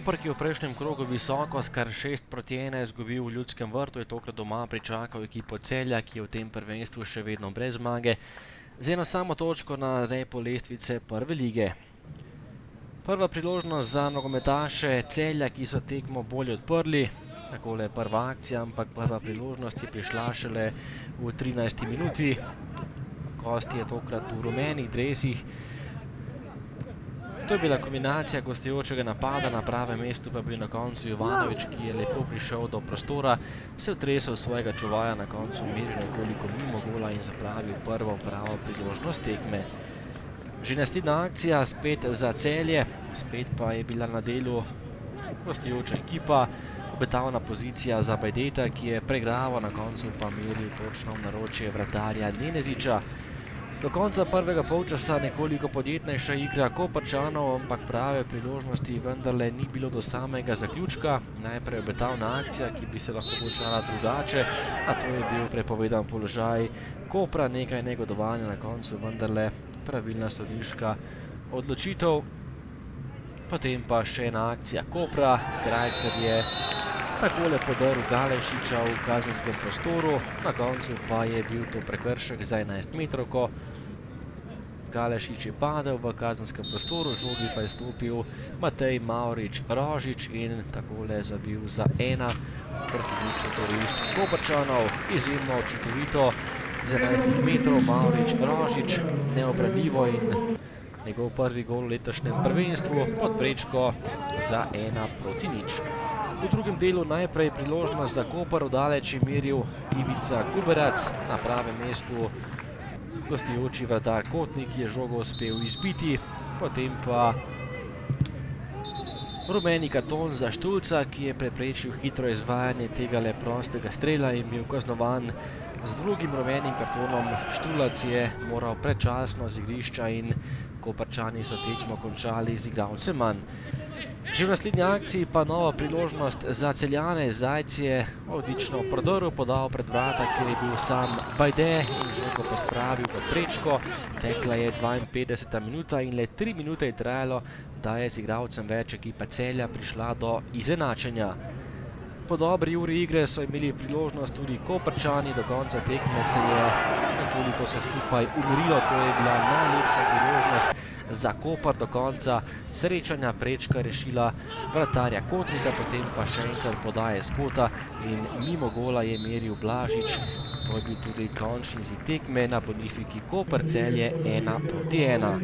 Koper, ki je v prejšnjem krogu visoko s kar 6-1 izgubil v Ljudskem vrtu, je tokrat doma pričakal ekipo Celja, ki je v tem prvenstvu še vedno brez zmage, z eno samo točko na repu lestvice prve lige. Prva priložnost za nogometaše Celja, ki so tekmo bolje odprli. Takole je prva akcija, ampak prva priložnost je prišla šele v 13. minuti. Gost je tokrat v rumenih dresih. To je bila kombinacija gostujočega napada, na pravem mestu pa je bil na koncu Jovanovič, ki je lepo prišel do prostora, se utresel svojega čuvaja, na koncu meril nekoliko mimo gola in zapravil prvo pravo priložnost tekme. Že naslednja akcija spet za Celje, spet pa je bila na delu gostujoča ekipa, obetavna pozicija za Bajdeta, ki je pregraval, na koncu pa meril točno v naročje vratarja Neneziča. Do konca prvega polčasa nekoliko podjetnejša igra Koprčanov, ampak prave priložnosti vendarle ni bilo do samega zaključka. Najprej obetavna akcija, ki bi se lahko končala drugače, a to je bil prepovedan položaj Kopra, nekaj negodovanja, na koncu vendarle pravilna sodniška odločitev. Potem pa še ena akcija Kopra, Krajcar je takole podrl Galešiča v kazenskem prostoru, na koncu pa je bil to prekršek za 11-metrovko. Galešič je padel v kazenskem prostoru, žogi pa je stopil Matej Mavrič-Rožič in takole zabil za 1 proti korist Koprčanov. Izjemno učinkovito z 11 metrov Mavrič-Rožič, neobranljivo in njegov prvi gol v letošnjem prvenstvu pod prečko za 1 proti 0. V drugem delu najprej priložnost za Koper, daleč je meril Ivica Kuberac, na pravem mestu gostujoči vratar Kotnik je žogo uspel izbiti, potem pa rumeni karton za Štulca, ki je preprečil hitro izvajanje tegale prostega strela in bil kaznovan z drugim rumenim kartonom. Štulac je moral predčasno z igrišča in Koprčani so tekmo končali z igralcem manj. Že v naslednji akciji pa nova priložnost za Celjane. Zajc je odlično prodrl, podal pred vrata, kjer je bil sam Bajde in žogo pospravil pod prečko. Tekla je 52. minuta in le 3 minute je trajalo, da je z igralcem več ekipa Celja prišla do izenačenja. Po dobri uri igre so imeli priložnost tudi Koprčani, do konca tekme se je nekoliko se skupaj umirilo, to je bila najlepša priložnost za Koper, do konca srečanja prečka rešila vratarja Kotnika, potem pa še enkrat podaje z kota in mimo gola je meril Blažič. To je bil tudi končni izid tekme na bonifiki Koper Celje 1 proti 1.